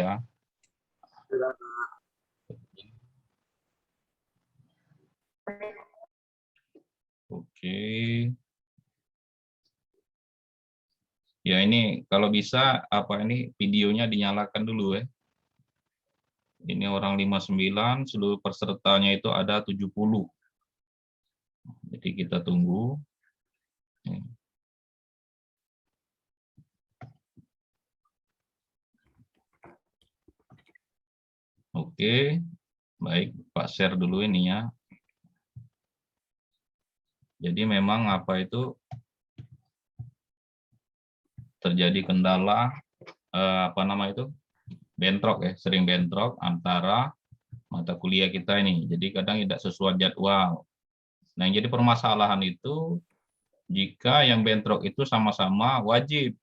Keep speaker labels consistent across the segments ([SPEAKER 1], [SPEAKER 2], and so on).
[SPEAKER 1] ya. Oke. Ya ini kalau bisa ini videonya dinyalakan dulu ya. Ini orang 59, seluruh pesertanya itu ada 70. Jadi kita tunggu. Oke, baik Pak share dulu ininya. Jadi memang terjadi kendala bentrok ya, sering bentrok antara mata kuliah kita ini. Jadi kadang tidak sesuai jadwal. Nah, yang jadi permasalahan itu jika yang bentrok itu sama-sama wajib.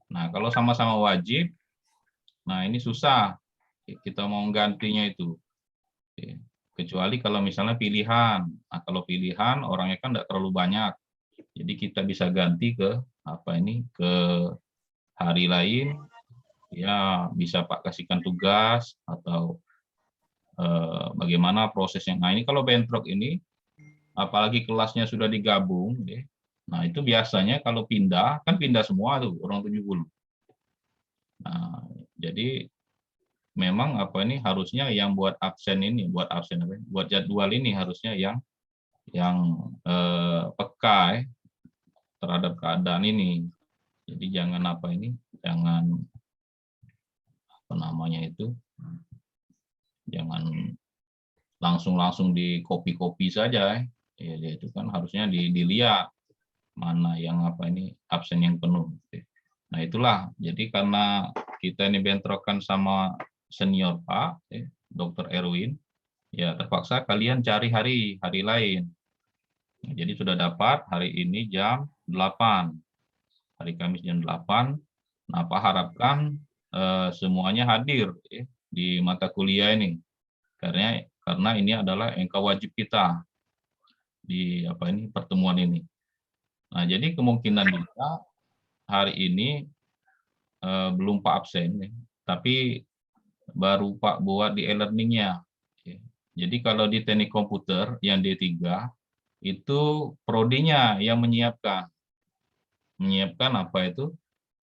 [SPEAKER 1] Nah, kalau sama-sama wajib, nah ini susah kita mau gantinya itu. Kecuali kalau misalnya pilihan. Nah, kalau pilihan orangnya kan tidak terlalu banyak. Jadi kita bisa ganti ke ke hari lain. Ya, bisa Pak kasihkan tugas atau bagaimana prosesnya. Nah, ini kalau bentrok ini apalagi kelasnya sudah digabung, nah itu biasanya kalau pindah, kan pindah semua tuh orang 70. Nah, jadi memang harusnya yang buat buat jadwal ini harusnya yang peka terhadap keadaan ini. Jadi jangan jangan langsung di copy saja. Ya, itu kan harusnya dilihat mana yang absen yang penuh. Nah itulah, jadi karena kita ini bentrokan sama senior Pak, Dr. Erwin, ya terpaksa kalian cari hari lain. Nah, jadi sudah dapat hari ini jam 8, hari Kamis jam 8. Nah, Pak harapkan semuanya hadir di mata kuliah ini, karena ini adalah engkau wajib kita di pertemuan ini. Nah, jadi kemungkinan juga hari ini belum Pak absen, tapi baru Pak buat di e-learning-nya. Jadi kalau di teknik komputer yang D3 itu prodinya yang menyiapkan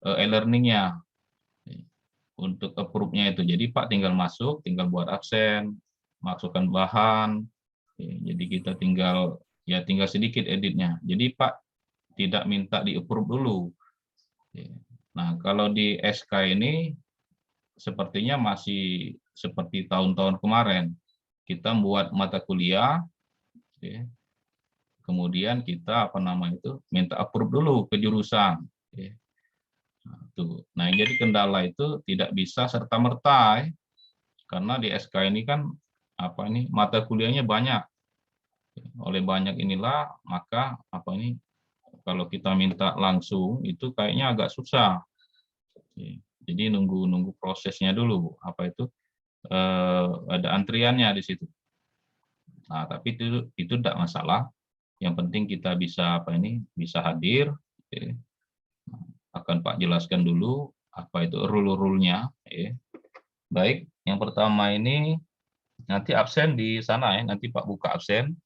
[SPEAKER 1] e-learning-nya untuk approve-nya itu. Jadi Pak tinggal masuk, tinggal buat absen, masukkan bahan. Jadi kita tinggal sedikit editnya. Jadi Pak tidak minta di-approve dulu. Nah, kalau di SK ini sepertinya masih seperti tahun-tahun kemarin. Kita membuat mata kuliah, kemudian kita minta approve dulu ke jurusan. Nah, yang jadi kendala itu tidak bisa serta-merta, karena di SK ini kan mata kuliahnya banyak. Oleh banyak inilah maka kalau kita minta langsung itu kayaknya agak susah. Jadi nunggu prosesnya dulu, ada antriannya di situ. Nah, tapi itu tidak masalah. Yang penting kita bisa hadir. Akan Pak jelaskan dulu apa itu rule-nya. Baik, yang pertama ini nanti absen di sana ya. Nanti Pak buka absen.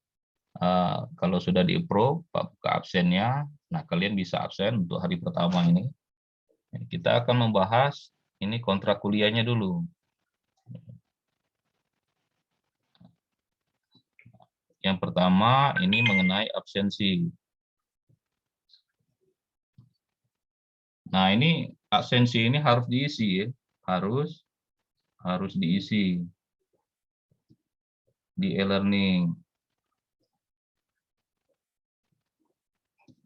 [SPEAKER 1] Kalau sudah di-approve, Pak buka absennya. Nah, kalian bisa absen untuk hari pertama ini. Kita akan membahas ini kontrak kuliahnya dulu. Yang pertama ini mengenai absensi. Nah, ini absensi ini harus diisi ya. Harus diisi di e-learning.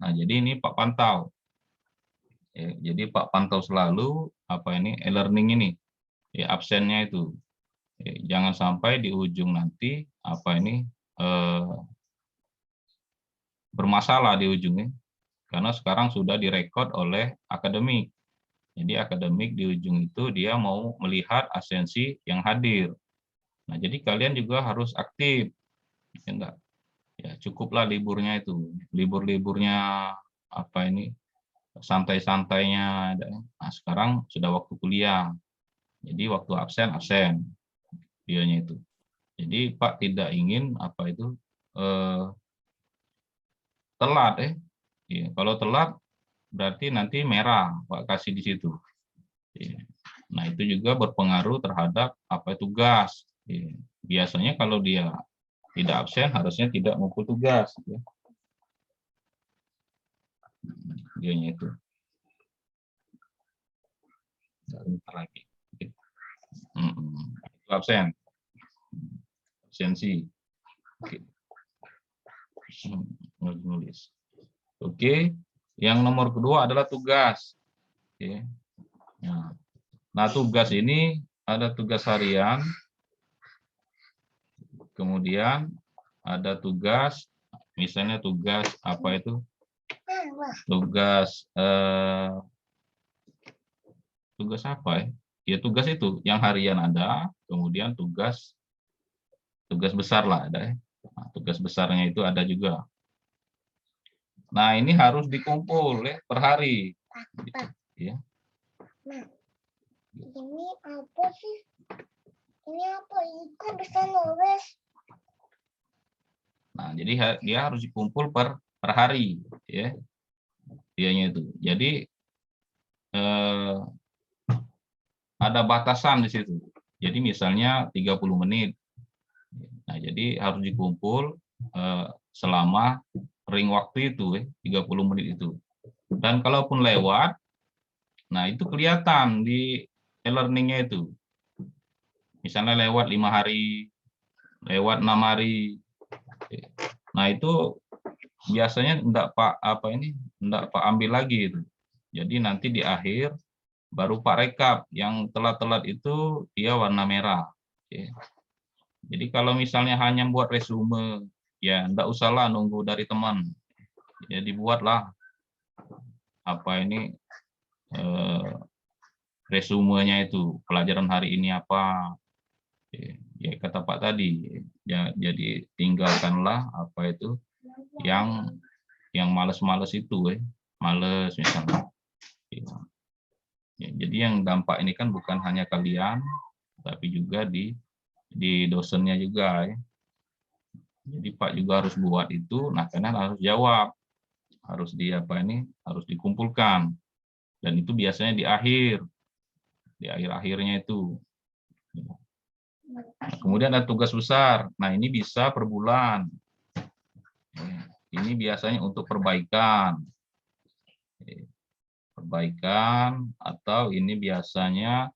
[SPEAKER 1] Nah, jadi ini Pak pantau. Jadi Pak pantau selalu e-learning ini. Absennya itu. Jangan sampai di ujung nanti bermasalah di ujungnya. Karena sekarang sudah direkod oleh akademik. Jadi akademik di ujung itu dia mau melihat absensi yang hadir. Nah, jadi kalian juga harus aktif. Ya, cukuplah liburnya itu. Libur-liburnya santai-santainya. Nah, sekarang sudah waktu kuliah. Jadi waktu absen absen dianya itu. Jadi Pak tidak ingin apa itu telat ya. Kalau telat berarti nanti merah Pak kasih di situ. Ya. Nah itu juga berpengaruh terhadap apa tugas. Ya. Biasanya kalau dia tidak absen harusnya tidak mengumpul tugas. Ya. Dianya itu. Bentar lagi. Itu absen. Absensi. Oke. Nulis. Oke. Yang nomor kedua adalah tugas. Oke. Nah, tugas ini ada tugas harian, kemudian ada tugas, misalnya tugas apa itu? Tugas apa ya? Ya tugas itu yang harian ada, kemudian tugas besar lah ada ya. Nah, tugas besarnya itu ada juga. Nah ini harus dikumpul ya per hari. Ya.
[SPEAKER 2] Ini apa sih? Ini apa? Itu bisa nulis.
[SPEAKER 1] Nah jadi dia harus dikumpul per hari ya. Dianya itu. Jadi ada batasan di situ. Jadi misalnya 30 menit. Nah, jadi harus dikumpul selama ring waktu itu 30 menit itu. Dan kalaupun lewat, nah itu kelihatan di e-learning-nya itu. Misalnya lewat 5 hari, lewat 6 hari. Nah, itu biasanya enggak Pak ambil lagi itu. Jadi nanti di akhir baru Pak rekap, yang telat-telat itu dia warna merah. Jadi kalau misalnya hanya buat resume, ya enggak usahlah nunggu dari teman. Ya dibuatlah resumenya itu, pelajaran hari ini apa. Ya kata Pak tadi, ya jadi tinggalkanlah apa itu yang males-males itu, males misalnya. Ya, jadi yang dampak ini kan bukan hanya kalian, tapi juga di dosennya juga. Jadi Pak juga harus buat itu, nah kalian harus jawab, harus harus dikumpulkan, dan itu biasanya di akhir-akhirnya itu. Nah, kemudian ada tugas besar, nah ini bisa per bulan. Ini biasanya untuk perbaikan, atau ini biasanya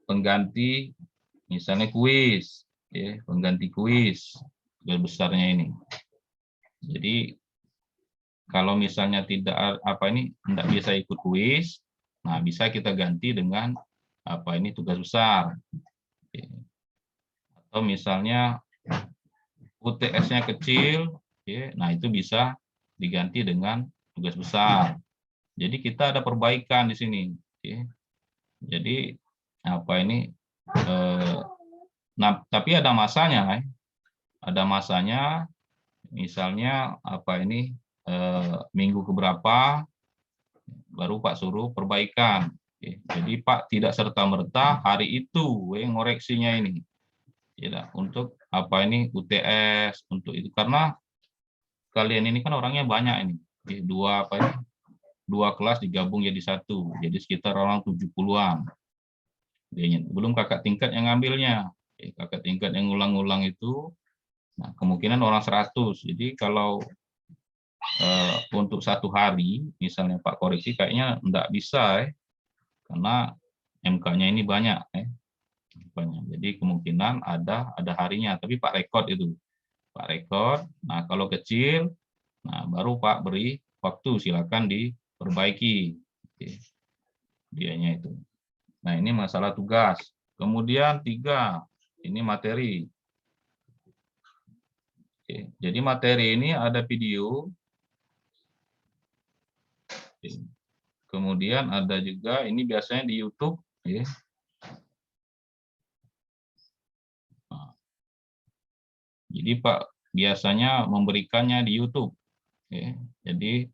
[SPEAKER 1] pengganti, misalnya kuis, pengganti kuis besarnya ini. Jadi kalau misalnya tidak bisa ikut kuis, nah bisa kita ganti dengan tugas besar. Atau misalnya UTS-nya kecil, nah itu bisa diganti dengan tugas besar. Jadi kita ada perbaikan di sini. Jadi nah tapi ada masanya, misalnya minggu keberapa baru Pak suruh perbaikan. Jadi Pak tidak serta-merta hari itu ngoreksinya ini. Tidak, untuk UTS, untuk itu, karena kalian ini kan orangnya banyak ini. Dua kelas digabung jadi satu, jadi sekitar orang 70-an. Belum kakak tingkat yang ngambilnya. Kakak tingkat yang ngulang-ngulang itu, nah, kemungkinan orang 100. Jadi kalau untuk satu hari, misalnya Pak koreksi, kayaknya enggak bisa, karena MK-nya ini banyak. Jadi kemungkinan ada harinya, tapi Pak rekod itu. Pak rekod, nah kalau kecil, nah baru Pak beri waktu, silakan diperbaiki. Dianya itu. Nah ini masalah tugas. Kemudian 3, ini materi. Jadi materi ini ada video, kemudian ada juga ini biasanya di YouTube. Jadi Pak biasanya memberikannya di YouTube. Jadi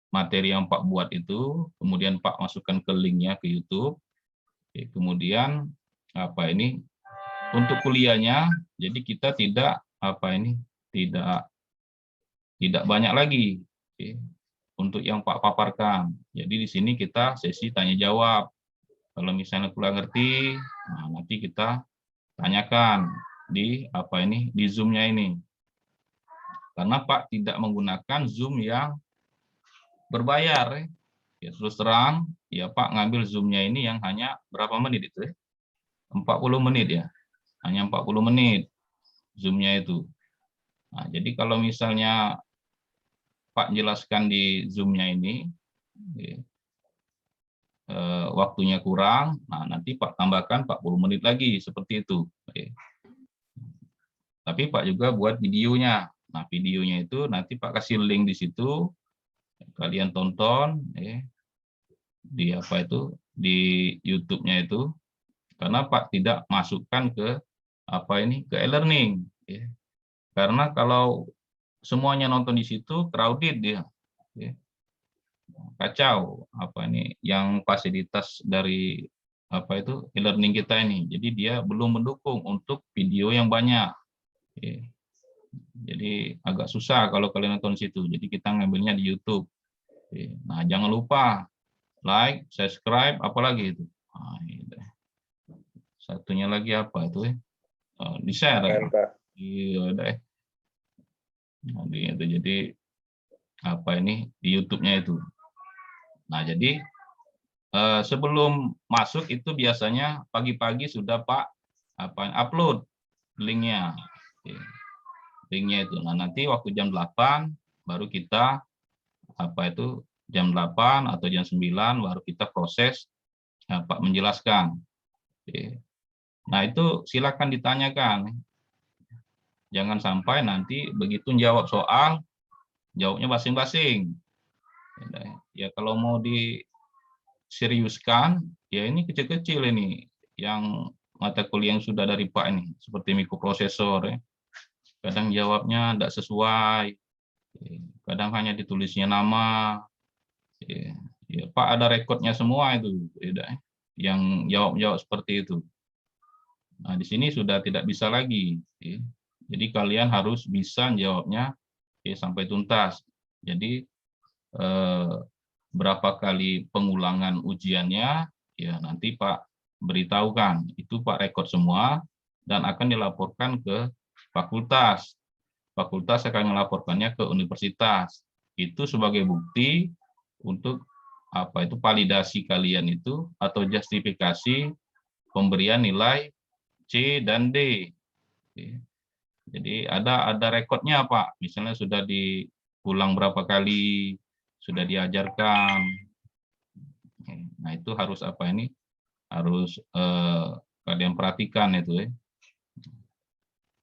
[SPEAKER 1] materi yang Pak buat itu, kemudian Pak masukkan ke linknya ke YouTube. Kemudian untuk kuliahnya, jadi kita tidak tidak banyak lagi untuk yang Pak paparkan. Jadi di sini kita sesi tanya jawab. Kalau misalnya kurang ngerti, nah nanti kita tanyakan di di Zoom-nya ini. Karena Pak tidak menggunakan Zoom yang berbayar. Ya, terus terang, ya Pak ngambil Zoom-nya ini yang hanya berapa menit itu? 40 menit ya. Hanya 40 menit Zoom-nya itu. Nah, jadi kalau misalnya Pak jelaskan di Zoom-nya ini, waktunya kurang, nah nanti Pak tambahkan 40 menit lagi, seperti itu. Tapi Pak juga buat videonya. Nah, videonya itu nanti Pak kasih link di situ, kalian tonton di di YouTube-nya itu, karena Pak tidak masukkan ke ke e-learning. Karena kalau semuanya nonton di situ, crowded dia. Kacau yang fasilitas dari e-learning kita ini. Jadi dia belum mendukung untuk video yang banyak. Jadi agak susah kalau kalian nonton situ. Jadi kita ngambilnya di YouTube. Nah, jangan lupa like, subscribe, apalagi itu. Nah, satunya lagi apa itu? Di share. Iya, deh. Jadi di YouTube-nya itu. Nah, jadi sebelum masuk itu biasanya pagi-pagi sudah Pak upload linknya. Linknya itu. Nah, nanti waktu jam 8 baru kita jam 8 atau jam 9 baru kita proses Pak menjelaskan. Nah, itu silakan ditanyakan. Jangan sampai nanti begitu jawab soal, jawabnya masing-masing. Ya kalau mau diseriuskan, ya ini kecil-kecil ini, yang mata kuliah yang sudah dari Pak ini, seperti mikroprosesor. Kadang jawabnya tidak sesuai, kadang hanya ditulisnya nama. Ya, Pak ada rekodnya semua itu, yang jawab-jawab seperti itu. Nah, di sini sudah tidak bisa lagi. Jadi kalian harus bisa jawabnya sampai tuntas. Jadi berapa kali pengulangan ujiannya, ya nanti Pak beritahukan. Itu Pak rekod semua dan akan dilaporkan ke fakultas. Fakultas akan melaporkannya ke universitas. Itu sebagai bukti untuk validasi kalian itu atau justifikasi pemberian nilai C dan D. Jadi ada rekodnya Pak. Misalnya sudah diulang berapa kali, sudah diajarkan. Nah, itu harus harus kalian perhatikan itu.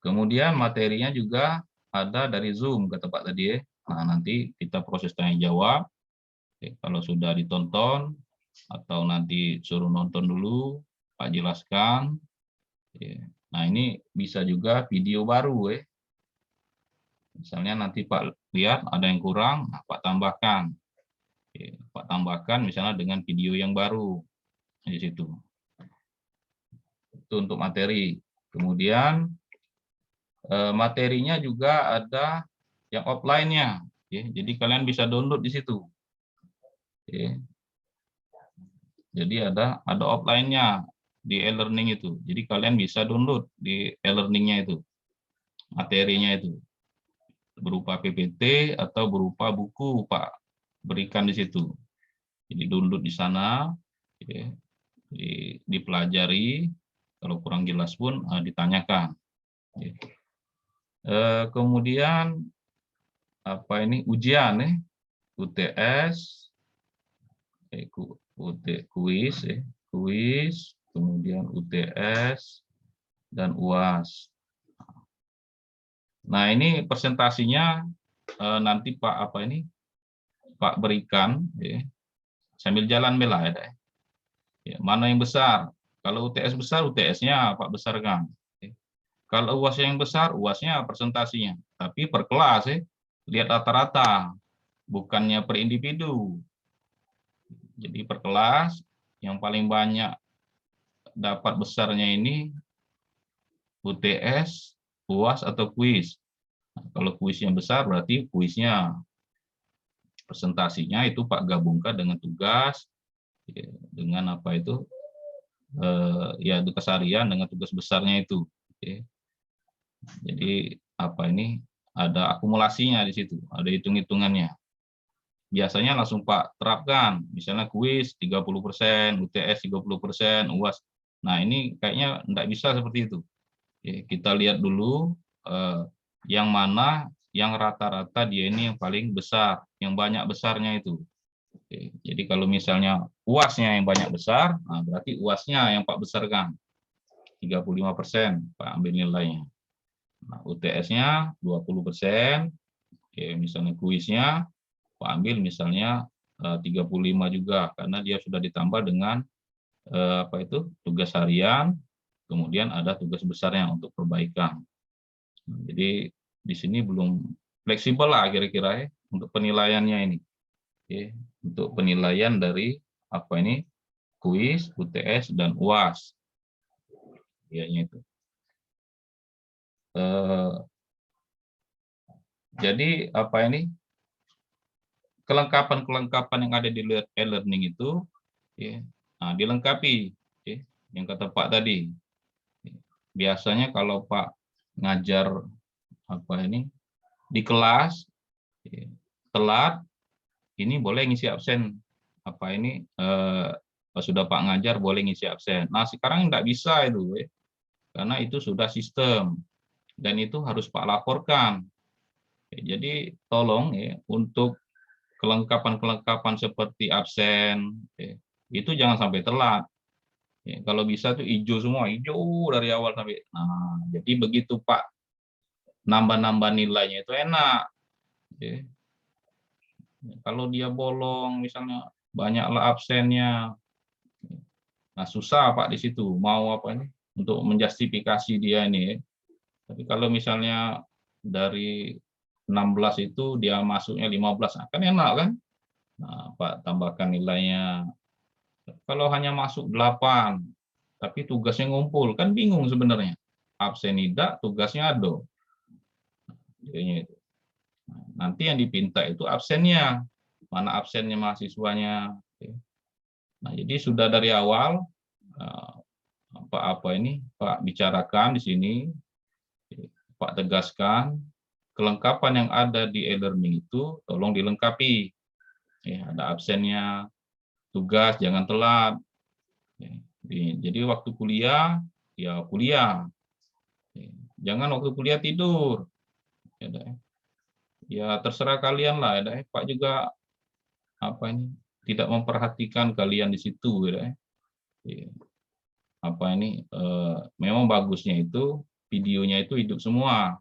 [SPEAKER 1] Kemudian materinya juga ada dari Zoom kata Pak tadi. Nah, nanti kita proses tanya jawab. Kalau sudah ditonton atau nanti suruh nonton dulu, Pak jelaskan. Nah, ini bisa juga video baru. Misalnya nanti Pak lihat ada yang kurang, nah, Pak tambahkan. Pak tambahkan misalnya dengan video yang baru di situ. Itu untuk materi. Kemudian materinya juga ada yang offline-nya. Jadi kalian bisa download di situ. Jadi ada offline-nya di e-learning itu. Jadi kalian bisa download di e-learning-nya itu. Materinya itu. Berupa PPT atau berupa buku Pak berikan di situ. Jadi download di sana, dipelajari, kalau kurang jelas pun ditanyakan. Kemudian ujian UTS, kuis, kemudian UTS dan UAS. Nah, ini presentasinya nanti Pak Pak berikan sambil jalan bela ya. Mana yang besar? Kalau UTS besar, UTS-nya Pak besarkan. Kalau UAS yang besar, UAS-nya presentasinya. Tapi per kelas lihat rata-rata. bukannya per individu. Jadi per kelas yang paling banyak dapat besarnya ini UTS, UAS atau kuis. Nah, kalau kuisnya besar berarti kuisnya, presentasinya itu Pak gabungkan dengan tugas, dengan apa itu, ya tugas harian dengan tugas besarnya itu. Jadi apa ini, ada akumulasinya di situ, ada hitung-hitungannya. Biasanya langsung Pak terapkan, misalnya kuis 30%, UTS 30%, UAS. Nah ini kayaknya enggak bisa seperti itu. Kita lihat dulu yang mana yang rata-rata dia ini yang paling besar, yang banyak besarnya itu. Jadi kalau misalnya UAS-nya yang banyak besar, nah berarti UAS-nya yang Pak besarkan. 35% Pak ambil nilainya. Nah, UTS-nya 20%, misalnya kuisnya Pak ambil misalnya 35 juga, karena dia sudah ditambah dengan apa itu tugas harian, kemudian ada tugas besarnya untuk perbaikan. Jadi di sini belum fleksibel lah kira-kira ya untuk penilaiannya ini. Untuk penilaian dari apa ini kuis, UTS dan UAS. Itu. Jadi apa ini kelengkapan yang ada di e-learning itu nah, dilengkapi yang kata Pak tadi. Biasanya kalau Pak ngajar apa ini di kelas telat, ini boleh ngisi absen. Apa ini sudah Pak ngajar boleh ngisi absen. Nah sekarang nggak bisa itu, karena itu sudah sistem dan itu harus Pak laporkan. Jadi tolong untuk kelengkapan seperti absen itu jangan sampai telat. Kalau bisa tuh hijau semua, hijau dari awal sampai. Nah, jadi begitu Pak nambah-nambah nilainya itu enak. Kalau dia bolong misalnya banyaklah absennya. Nah, susah Pak di situ mau apa ini untuk menjustifikasi dia ini. Tapi kalau misalnya dari 16 itu dia masuknya 15, kan enak kan? Nah, Pak tambahkan nilainya. Kalau hanya masuk 8, tapi tugasnya ngumpul, kan bingung sebenarnya. Absen tidak, tugasnya ada. Itu. Nanti yang dipinta itu absennya. Mana absennya mahasiswanya. Nah, jadi sudah dari awal apa ini Pak bicarakan di sini, Pak tegaskan kelengkapan yang ada di e-learning itu tolong dilengkapi. Ada absennya, tugas jangan telat. Jadi waktu kuliah ya kuliah. Jangan waktu kuliah tidur. Ya terserah kalian lah, Pak juga apa ini tidak memperhatikan kalian di situ, apa ini memang bagusnya itu videonya itu hidup semua.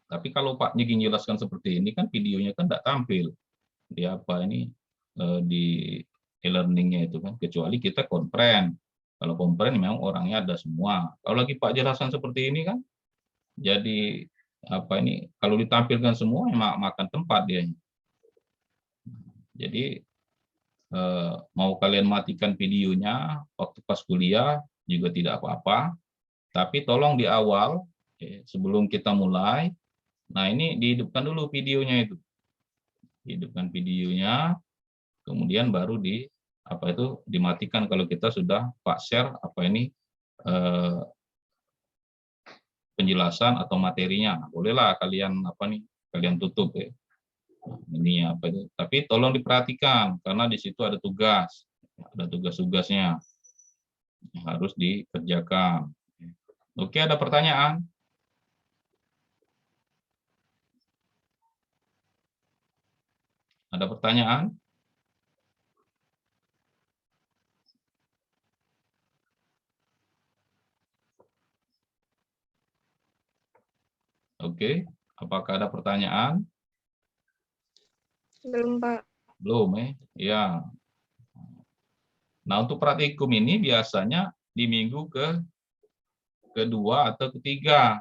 [SPEAKER 1] Tapi kalau Pak Nyeging jelaskan seperti ini kan videonya kan tidak tampil di apa ini di e-learningnya itu kan, kecuali kita konferen. Kalau konferen memang orangnya ada semua. Kalau lagi Pak jelaskan seperti ini kan, jadi apa ini kalau ditampilkan semua makan tempat dia. Jadi mau kalian matikan videonya waktu pas kuliah juga tidak apa-apa, tapi tolong di awal sebelum kita mulai, nah ini dihidupkan dulu videonya itu, hidupkan videonya, kemudian baru apa itu dimatikan kalau kita sudah Pak share apa ini penjelasan atau materinya. Bolehlah kalian apa nih kalian tutup ini apa itu. Tapi tolong diperhatikan karena di situ ada tugas-tugasnya yang harus dikerjakan. Oke, ada pertanyaan? Ada pertanyaan? Oke, apakah ada pertanyaan?
[SPEAKER 3] Belum, Pak.
[SPEAKER 1] Belum, ya. Nah, untuk praktikum ini biasanya di minggu kedua atau ketiga.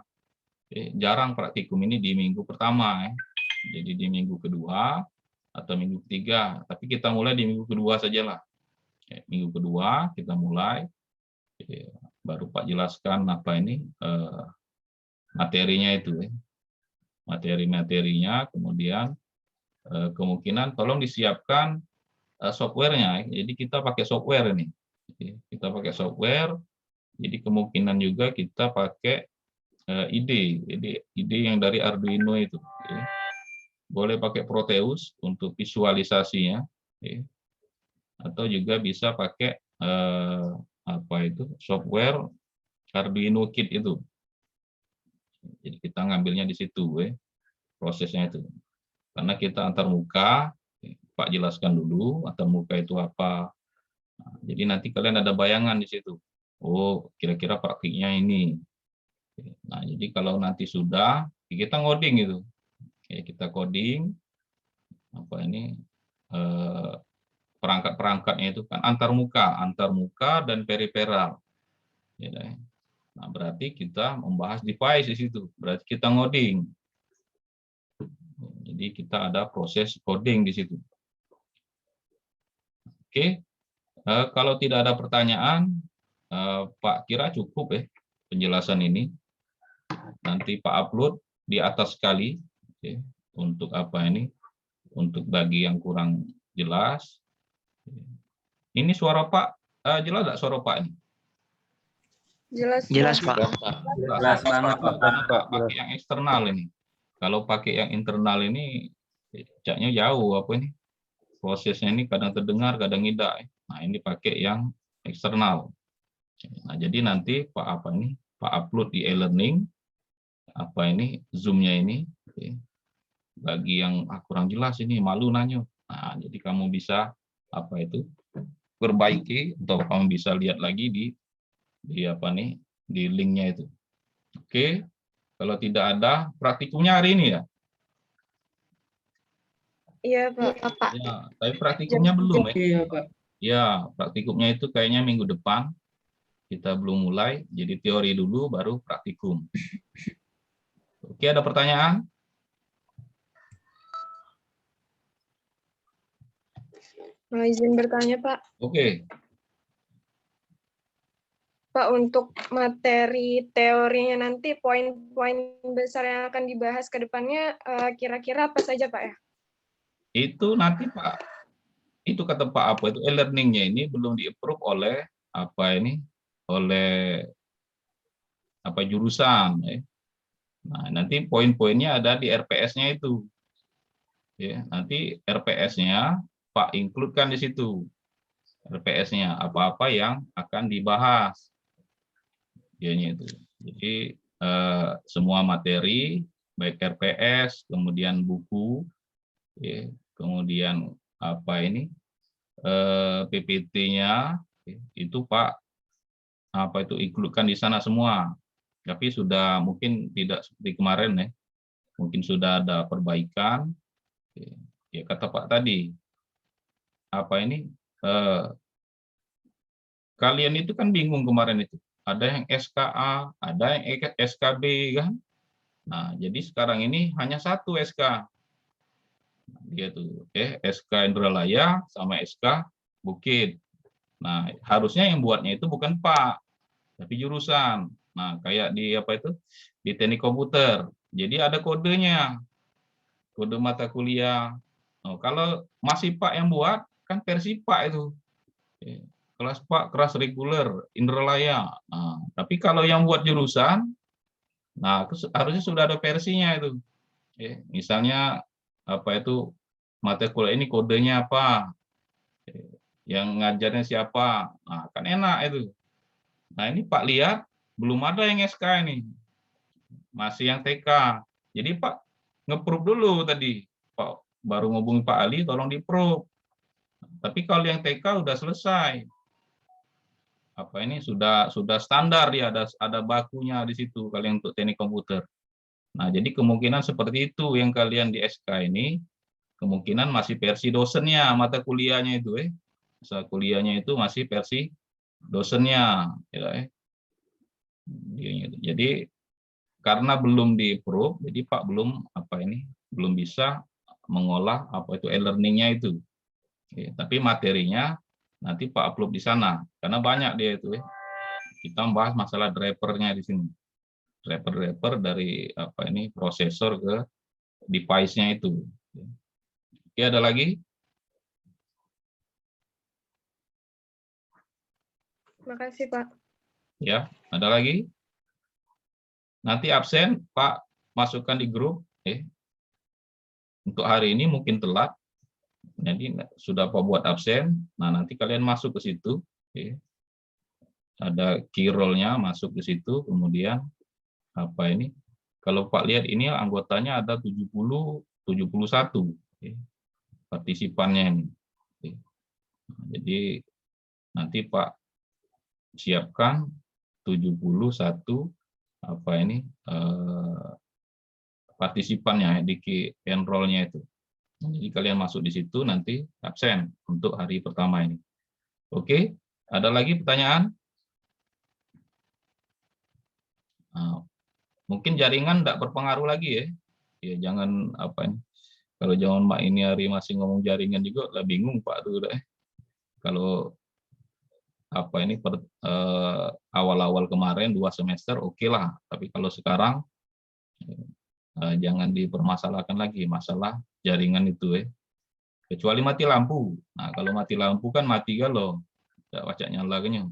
[SPEAKER 1] Jarang praktikum ini di minggu pertama. Jadi di minggu kedua atau minggu ketiga, tapi kita mulai di minggu kedua sajalah. Minggu kedua kita mulai, baru Pak jelaskan apa ini materinya itu, materi-materinya, kemudian kemungkinan tolong disiapkan softwarenya. Jadi kita pakai software ini, kita pakai software. Jadi kemungkinan juga kita pakai ide yang dari Arduino itu. Boleh pakai Proteus untuk visualisasinya, atau juga bisa pakai apa itu software Arduino Kit itu. Jadi kita ngambilnya di situ, prosesnya itu. Karena kita antar muka, Pak jelaskan dulu antar muka itu apa. Nah, jadi nanti kalian ada bayangan di situ. Oh, kira-kira praktiknya ini. Nah, jadi kalau nanti sudah, kita ngoding itu. Kita coding apa ini perangkat-perangkatnya itu kan antar muka dan periferal. Nah, berarti kita membahas device di situ. Berarti kita ngoding. Jadi kita ada proses coding di situ. Oke, kalau tidak ada pertanyaan, Pak kira cukup penjelasan ini. Nanti Pak upload di atas sekali. Untuk apa ini? Untuk bagi yang kurang jelas. Ini suara Pak, jelas nggak suara Pak ini?
[SPEAKER 3] Jelas Pak.
[SPEAKER 1] Jelas banget Pak. Pakai yang eksternal ini. Kalau pakai yang internal ini, caknya jauh apa ini? Prosesnya ini kadang terdengar, kadang tidak. Nah ini pakai yang eksternal. Nah jadi nanti Pak upload di e-learning apa ini Zoom-nya ini. Bagi yang kurang jelas ini malu nanya. Nah, jadi kamu bisa apa itu perbaiki atau kamu bisa lihat lagi di apa nih di linknya itu. Oke, kalau tidak ada praktikumnya hari ini ya?
[SPEAKER 3] Iya Pak.
[SPEAKER 1] Ya, tapi praktikumnya belum
[SPEAKER 3] Iya Pak.
[SPEAKER 1] Ya, praktikumnya itu kayaknya minggu depan kita belum mulai. Jadi teori dulu baru praktikum. Oke, ada pertanyaan?
[SPEAKER 3] Mau izin bertanya Pak.
[SPEAKER 1] Oke.
[SPEAKER 3] Pak, untuk materi teorinya nanti poin-poin besar yang akan dibahas ke depannya kira-kira apa saja Pak ya?
[SPEAKER 1] Itu nanti Pak, itu kata Pak apa itu e-learningnya ini belum di-approve oleh apa ini oleh apa jurusan. Nah nanti poin-poinnya ada di RPS-nya itu. Ya, nanti RPS-nya Pak include-kan di situ. RPS-nya apa-apa yang akan dibahas. Itu. Jadi semua materi baik RPS, kemudian buku, kemudian apa ini PPT-nya itu Pak apa itu include-kan di sana semua. Tapi sudah mungkin tidak seperti kemarin mungkin sudah ada perbaikan. Ya kata Pak tadi apa ini kalian itu kan bingung kemarin itu. Ada yang SKA, ada yang SKB kan. Nah, jadi sekarang ini hanya satu SK. Dia tuh SK Indralaya sama SK Bukit. Nah, harusnya yang buatnya itu bukan Pak, tapi jurusan. Nah, kayak di apa itu? Di teknik komputer. Jadi ada kodenya. Kode mata kuliah. Oh, kalau masih Pak yang buat, kan versi Pak itu. Kelas Pak kelas reguler Indralaya. Nah, tapi kalau yang buat jurusan, nah harusnya sudah ada versinya itu. Misalnya apa itu mata kuliah ini kodenya apa, yang ngajarnya siapa. Nah, kan enak itu. Nah ini Pak lihat belum ada yang SK ini, masih yang TK. Jadi Pak nge-proof dulu tadi. Pak baru ngubungi Pak Ali, tolong di-proof. Tapi kalau yang TK udah selesai. Apa ini sudah standar ya, ada bakunya di situ kalian untuk teknik komputer. Nah, jadi kemungkinan seperti itu yang kalian di SK ini kemungkinan masih versi dosennya mata kuliahnya itu mata kuliahnya itu masih versi dosennya ya. Jadi karena belum di-approve, jadi Pak belum apa ini belum bisa mengolah apa itu e-learningnya itu. Oke, tapi materinya nanti Pak upload di sana karena banyak dia itu. Kita membahas masalah drivernya di sini. Driver dari apa ini prosesor ke device-nya itu. Oke, ada lagi?
[SPEAKER 3] Makasih, Pak.
[SPEAKER 1] Ya, ada lagi? Nanti absen, Pak masukkan di grup. Untuk hari ini mungkin telat, jadi sudah Pak buat absen. Nah, nanti kalian masuk ke situ. Ada key role-nya masuk ke situ, kemudian apa ini? Kalau Pak lihat ini anggotanya ada 71 partisipannya ini. Jadi nanti Pak siapkan 71 apa ini partisipannya di key enroll-nya itu. Jadi kalian masuk di situ nanti absen untuk hari pertama ini. Oke, ada lagi pertanyaan? Nah, mungkin jaringan tidak berpengaruh lagi ya. Ya jangan apa ini. Kalau jangan Mak ini hari masih ngomong jaringan juga lah bingung Pak tuh udah. Kalau apa ini awal-awal kemarin 2 semester oke lah, tapi kalau sekarang jangan dipermasalahkan lagi masalah jaringan itu kecuali mati lampu. Nah kalau mati lampu kan mati galau, tidak baca nyalanya.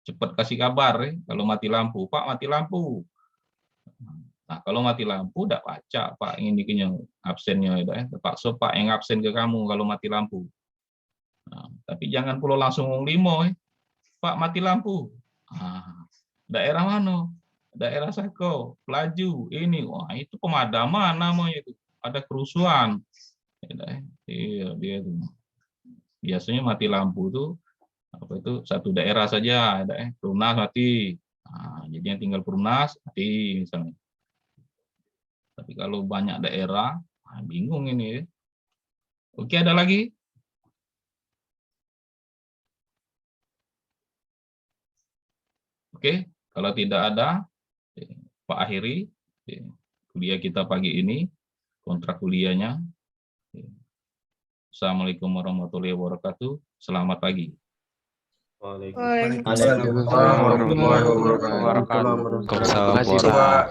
[SPEAKER 1] Cepat kasih kabar kalau mati lampu, Pak mati lampu. Nah kalau mati lampu tidak baca Pak ini kenyang absennya terpaksa Pak yang absen ke kamu kalau mati lampu. Nah, tapi jangan pula langsung ngomong limo Pak mati lampu. Daerah mana? Daerah Sako, Pelaju, ini, wah itu pemadaman namanya itu. Ada kerusuhan. Iya dia itu. Biasanya mati lampu tuh apa itu satu daerah saja, ada Perumnas mati. Nah, jadi yang tinggal Perumnas mati misalnya. Tapi kalau banyak daerah, bingung ini. Oke, ada lagi? Oke, kalau tidak ada, Pak akhiri kuliah kita pagi ini, kontrak kuliahnya. Assalamualaikum warahmatullahi wabarakatuh. Selamat pagi.
[SPEAKER 3] Waalaikumsalam.
[SPEAKER 4] Waalaikumsalam warahmatullahi wabarakatuh.
[SPEAKER 5] Terima kasih, Pak.